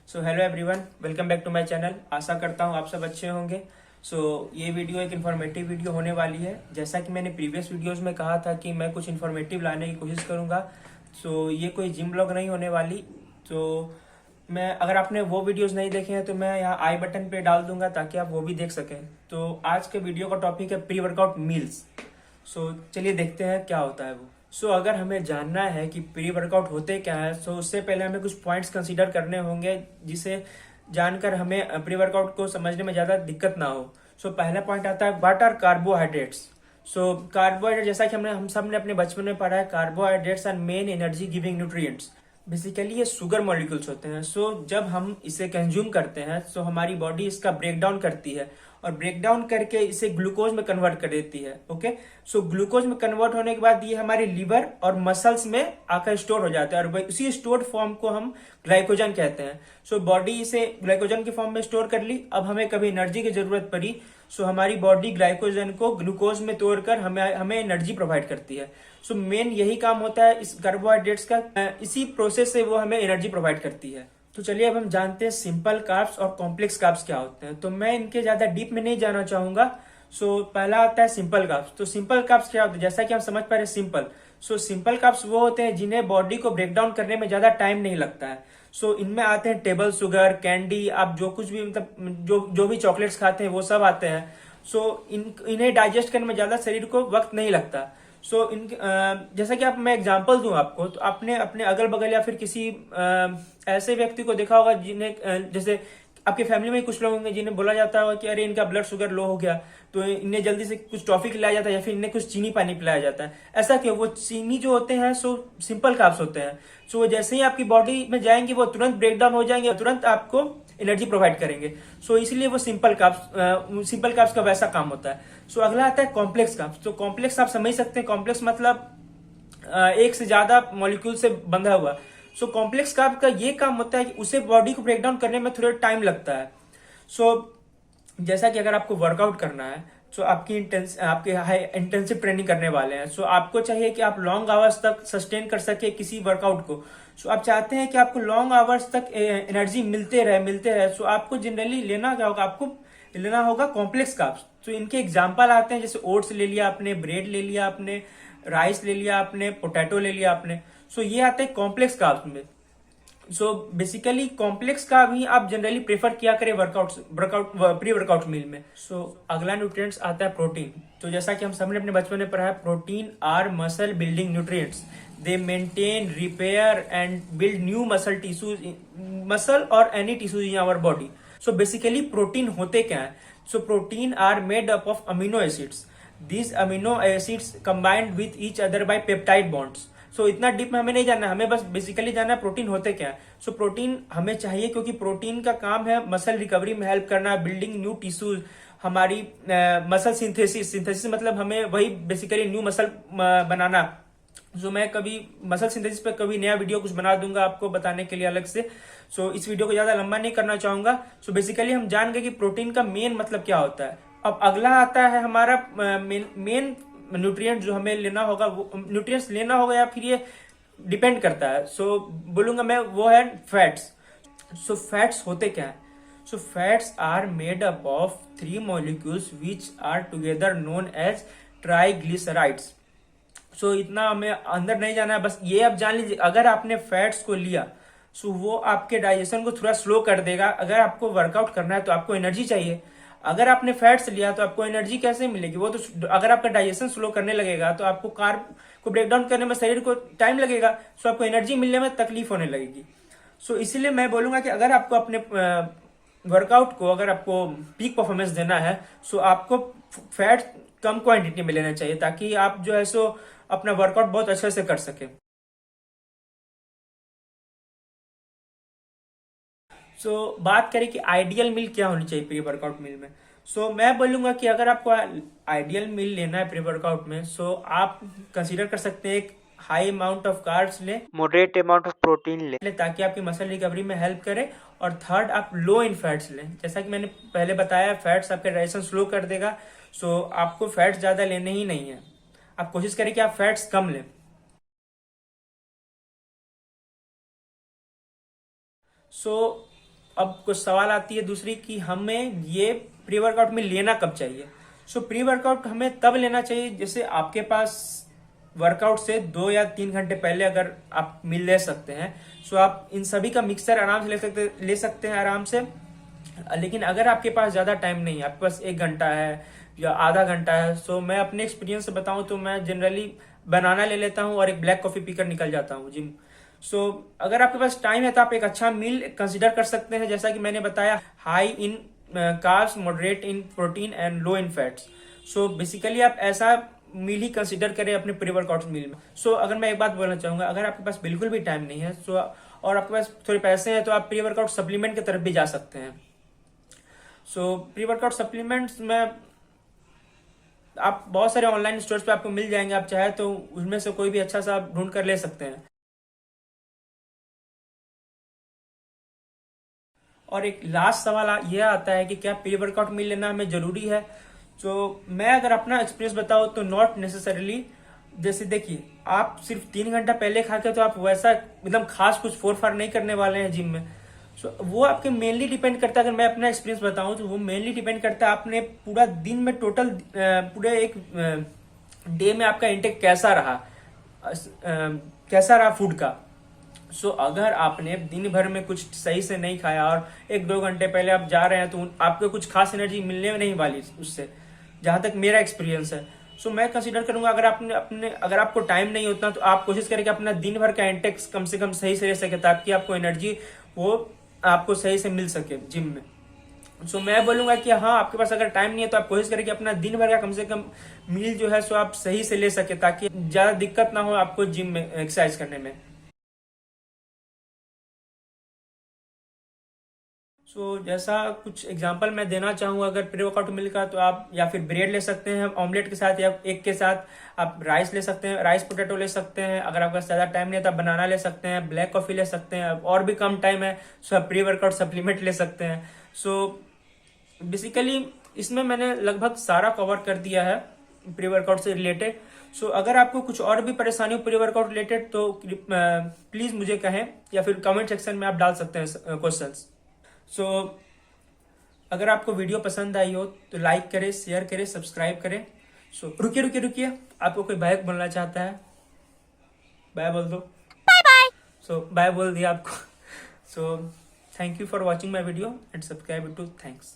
So hello everyone, welcome back to my channel. आशा करता हूँ आप सब अच्छे होंगे। ये वीडियो एक इन्फॉर्मेटिव वीडियो होने वाली है। जैसा कि मैंने प्रीवियस वीडियोस में कहा था कि मैं कुछ इन्फॉर्मेटिव लाने की कोशिश करूँगा। ये कोई जिम ब्लॉग नहीं होने वाली। मैं अगर आपने वो वीडियोस नहीं देखे हैं तो मैं यहाँ आई बटन पे डाल दूंगा ताकि आप वो भी देख सकें। तो आज के वीडियो का टॉपिक है प्री वर्कआउट मील्स। चलिए देखते हैं क्या होता है वो। अगर हमें जानना है कि प्री वर्कआउट होते क्या है, उससे पहले हमें कुछ पॉइंट्स कंसीडर करने होंगे जिसे जानकर हमें प्री वर्कआउट को समझने में ज़्यादा दिक्कत ना हो। पहला पॉइंट आता है, व्हाट आर कार्बोहाइड्रेट्स। कार्बोहाइड्रेट, जैसा कि हम सब ने अपने बचपन में पढ़ा है, carbohydrates are main energy giving nutrients. Basically ये शुगर मॉलिक्यूल्स होते हैं। जब हम इसे कंज्यूम करते हैं हमारी बॉडी इसका ब्रेक डाउन करती है और ब्रेक डाउन करके इसे ग्लूकोज में कन्वर्ट कर देती है। ओके, ग्लूकोज में कन्वर्ट होने के बाद ये हमारे लीवर और मसल्स में आकर स्टोर हो जाता है और उसी स्टोर्ड फॉर्म को हम ग्लाइकोजन कहते हैं। बॉडी इसे ग्लाइकोजन के फॉर्म में स्टोर कर ली। अब हमें कभी एनर्जी की जरूरत पड़ी हमारी बॉडी ग्लाइकोजन को ग्लूकोज में तोड़कर हमें एनर्जी प्रोवाइड करती है। मेन यही काम होता है इस कार्बोहाइड्रेट्स का। इसी प्रोसेस से वो हमें एनर्जी प्रोवाइड करती है। चलिए अब हम जानते हैं सिंपल कार्ब्स और कॉम्प्लेक्स कार्ब्स क्या होते हैं। मैं इनके ज्यादा डीप में नहीं जाना चाहूंगा। पहला आता है सिंपल कार्ब्स। सिंपल कार्ब्स क्या होते हैं, जैसा कि हम समझ पा रहे हैं सिंपल। सिंपल कार्ब्स वो होते हैं जिन्हें बॉडी को ब्रेक डाउन करने में ज्यादा टाइम नहीं लगता है। इनमें आते हैं टेबल शुगर, कैंडी, आप जो कुछ भी मतलब जो भी चॉकलेट्स खाते हैं वो सब आते हैं। इन्हें डाइजेस्ट करने में ज्यादा शरीर को वक्त नहीं लगता। जैसा कि मैं एग्जांपल दूं आपको, तो आपने अपने अगल बगल या फिर किसी ऐसे व्यक्ति को देखा होगा जिन्हें जैसे आपके फैमिली में कुछ लोग होंगे जिन्हें बोला जाता होगा कि अरे इनका ब्लड शुगर लो हो गया, तो इन्हें जल्दी से कुछ टॉफी खिलाया जाता है या फिर इन्हें कुछ चीनी पानी पिलाया जाता है। ऐसा क्यों? वो चीनी जो होते हैं सिंपल कार्ब्स होते हैं। वो जैसे ही आपकी बॉडी में जाएंगे वो तुरंत ब्रेक डाउन हो जाएंगे और तुरंत आपको एनर्जी प्रोवाइड करेंगे। इसलिए वो सिंपल कार्ब्स का वैसा काम होता है। अगला आता है कॉम्प्लेक्स कार्ब्स। कॉम्प्लेक्स आप समझ सकते हैं, कॉम्प्लेक्स मतलब एक से ज्यादा मॉलिक्यूल से बंधा हुआ। कॉम्प्लेक्स कार्ब का ये काम होता है कि उसे बॉडी को ब्रेक डाउन करने में थोड़ा टाइम लगता है। जैसा कि अगर आपको वर्कआउट करना है, आपके हाई इंटेंसिव ट्रेनिंग करने वाले हैं, आपको चाहिए कि आप लॉन्ग आवर्स तक सस्टेन कर सके किसी वर्कआउट को। आप चाहते हैं कि आपको लॉन्ग आवर्स तक एनर्जी मिलते रहे। आपको जनरली लेना क्या होगा, आपको लेना होगा कॉम्प्लेक्स कार्ब्स। इनके एग्जाम्पल आते हैं, जैसे ओट्स ले लिया आपने, ब्रेड ले लिया आपने, राइस ले लिया आपने, पोटैटो ले लिया आपने। ये आते हैं कॉम्प्लेक्स कार्ब्स में। बेसिकली कॉम्प्लेक्स का भी आप जनरली प्रेफर किया करें प्री वर्कआउट मील में। अगला न्यूट्रिएंट्स आता है प्रोटीन। जैसा कि हम सबने अपने बचपन में पढ़ा है, protein are muscle building nutrients. They maintain, repair and build new muscle और any tissues in our body. Basically protein होते क्या है? Protein are made up of amino acids. These amino acids combined with each other by peptide bonds. इतना deep में हमें नहीं जानना, हमें बस बेसिकली जानना है प्रोटीन होते क्या है। प्रोटीन हमें चाहिए क्योंकि प्रोटीन का काम है मसल रिकवरी में हेल्प करना, बिल्डिंग न्यू टिश्यूज, हमारी मसल सिंथेसिस मतलब हमें वही बेसिकली न्यू मसल बनाना। मैं कभी मसल सिंथेसिस पे कभी नया वीडियो कुछ बना दूंगा आपको बताने के लिए अलग से। इस वीडियो को ज्यादा लंबा नहीं करना चाहूंगा। बेसिकली हम जान गए कि प्रोटीन का मेन मतलब क्या होता है। अब अगला आता है हमारा मेन न्यूट्रिएंट जो हमें लेना होगा, वो न्यूट्रिएंट्स लेना होगा या फिर ये डिपेंड करता है। बोलूंगा मैं, वो है फैट्स। फैट्स होते क्या है? Fats are made up of 3 molecules which are together known as triglycerides. इतना हमें अंदर नहीं जाना है, बस ये अब जान लीजिए, अगर आपने फैट्स को लिया वो आपके डाइजेशन को थोड़ा स्लो कर देगा। अगर आपको वर्कआउट करना है तो आपको एनर्जी चाहिए। अगर आपने फैट्स लिया तो आपको एनर्जी कैसे मिलेगी? वो तो अगर आपका डाइजेशन स्लो करने लगेगा तो आपको कार्ब को ब्रेक डाउन करने में शरीर को टाइम लगेगा, आपको एनर्जी मिलने में तकलीफ होने लगेगी। इसीलिए मैं बोलूंगा कि अगर आपको अपने वर्कआउट को, अगर आपको पीक परफॉर्मेंस देना है आपको फैट कम क्वांटिटी में लेना चाहिए ताकि आप जो है अपना वर्कआउट बहुत अच्छे से कर सके। बात करें कि आइडियल मील क्या होनी चाहिए प्री वर्कआउट मील में। मैं बोलूंगा कि अगर आपको आइडियल मील लेना है प्री वर्कआउट में, आप कंसीडर कर सकते हैं एक हाई अमाउंट ऑफ कार्ब्स ले, मॉडरेट अमाउंट ऑफ प्रोटीन ले ताकि आपकी मसल रिकवरी में हेल्प करे। और थर्ड, आप लो इन फैट्स लें। जैसा कि मैंने पहले बताया, फैट्स आपका डाइजेशन स्लो कर देगा। आपको फैट्स ज्यादा लेने ही नहीं है। आप कोशिश करें कि आप फैट्स कम लें। अब कुछ सवाल आती है दूसरी कि हमें ये प्री वर्कआउट में लेना कब चाहिए। सो प्री वर्कआउट हमें तब लेना चाहिए जैसे आपके पास वर्कआउट से 2 या 3 घंटे पहले अगर आप मील ले सकते हैं। सो आप इन सभी का मिक्सर आराम से ले सकते हैं आराम से। लेकिन अगर आपके पास ज्यादा टाइम नहीं है, आपके पास 1 घंटा है या आधा घंटा है, सो मैं अपने एक्सपीरियंस से बताऊं तो मैं जनरली बनाना ले लेता हूं और एक ब्लैक कॉफी पीकर निकल जाता हूं जिम। सो अगर आपके पास टाइम है तो आप एक अच्छा मील कंसिडर कर सकते हैं, जैसा कि मैंने बताया, high in carbs, moderate in protein and low in fats. So basically आप ऐसा मील ही कंसिडर करें अपने प्री वर्कआउट मील में। सो अगर मैं एक बात बोलना चाहूंगा, अगर आपके पास बिल्कुल भी टाइम नहीं है सो और आपके पास थोड़े पैसे हैं तो आप प्री वर्कआउट सप्लीमेंट की तरफ भी जा सकते हैं। सो प्री वर्कआउट सप्लीमेंट्स में आप बहुत सारे ऑनलाइन स्टोर्स पे आपको मिल जाएंगे, आप चाहे तो उसमें से कोई भी अच्छा सा आप ढूंढ कर ले सकते हैं। और एक लास्ट सवाल यह आता है कि क्या प्री वर्कआउट मील लेना हमें जरूरी है। तो मैं अगर अपना एक्सपीरियंस बताऊं तो नॉट नेसेसरली। जैसे देखिए, आप सिर्फ 3 घंटा पहले खा के तो आप वैसा एकदम खास कुछ फोर फार नहीं करने वाले हैं जिम में। सो वो आपके मेनली डिपेंड करता है, अगर मैं अपना एक्सपीरियंस बताऊं तो वो मेनली डिपेंड करता है आपने पूरा दिन में टोटल पूरे एक डे में आपका इंटेक कैसा रहा, कैसा रहा फूड का। सो अगर आपने दिन भर में कुछ सही से नहीं खाया और 1-2 घंटे पहले आप जा रहे हैं तो आपको कुछ खास एनर्जी मिलने में नहीं वाली उससे, जहां तक मेरा एक्सपीरियंस है। सो मैं कंसीडर करूंगा अगर आपको टाइम नहीं होता तो आप कोशिश करें कि अपना दिन भर का इंटेक्स कम से कम सही से रह सके, ताकि आपको एनर्जी वो आपको सही से मिल सके जिम में। सो मैं बोलूंगा कि हाँ, आपके पास अगर टाइम नहीं है तो आप कोशिश करें कि अपना दिन भर का कम से कम मील जो है सो आप सही से ले सके, ताकि ज्यादा दिक्कत ना हो आपको जिम में एक्सरसाइज करने में। सो जैसा कुछ एग्जांपल मैं देना चाहूँ अगर प्री वर्कआउट मिल का, तो आप या फिर ब्रेड ले सकते हैं ऑमलेट के साथ, या एक के साथ आप राइस ले सकते हैं, राइस पोटैटो ले सकते हैं। अगर आपका ज्यादा टाइम नहीं है तो आप बनाना ले सकते हैं, ब्लैक कॉफी ले सकते हैं। और भी कम टाइम है सो आप प्री वर्कआउट सप्लीमेंट ले सकते हैं। सो बेसिकली इसमें मैंने लगभग सारा कवर कर दिया है प्री वर्कआउट से रिलेटेड। सो अगर आपको कुछ और भी परेशानी हो प्री वर्कआउट रिलेटेड तो प्लीज मुझे कहें, या फिर कमेंट सेक्शन में आप डाल सकते हैं क्वेश्चंस। सो अगर आपको वीडियो पसंद आई हो तो लाइक करें, शेयर करें, सब्सक्राइब करें। सो रुकिए रुकिए रुकिए, आपको कोई बाय बोलना चाहता है? बाय बोल दो। Bye bye. सो बाय बोल दिया आपको। So thank you for watching my video and subscribe to. Thanks.